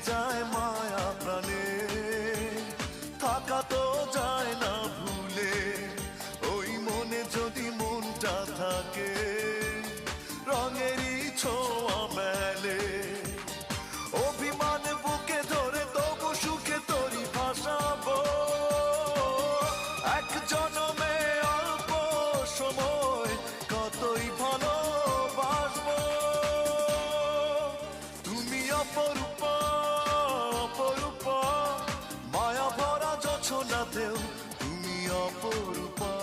যায় মায়া প্রাণে, থাকা তো যায় না ভুলে, ওই মনে যদি মনটা থাকে রঙেরই ছোঁয়া মেলে। অভিমান বুকে ধরে তবু সুখে তোরই ভাসাবো, এক জনমে অল্প সময় কতই ভালোবাসবো। তুমি অপরূপা অপরূপা, মায়া ভরা জোছনাতেও তুমি অপরূপা।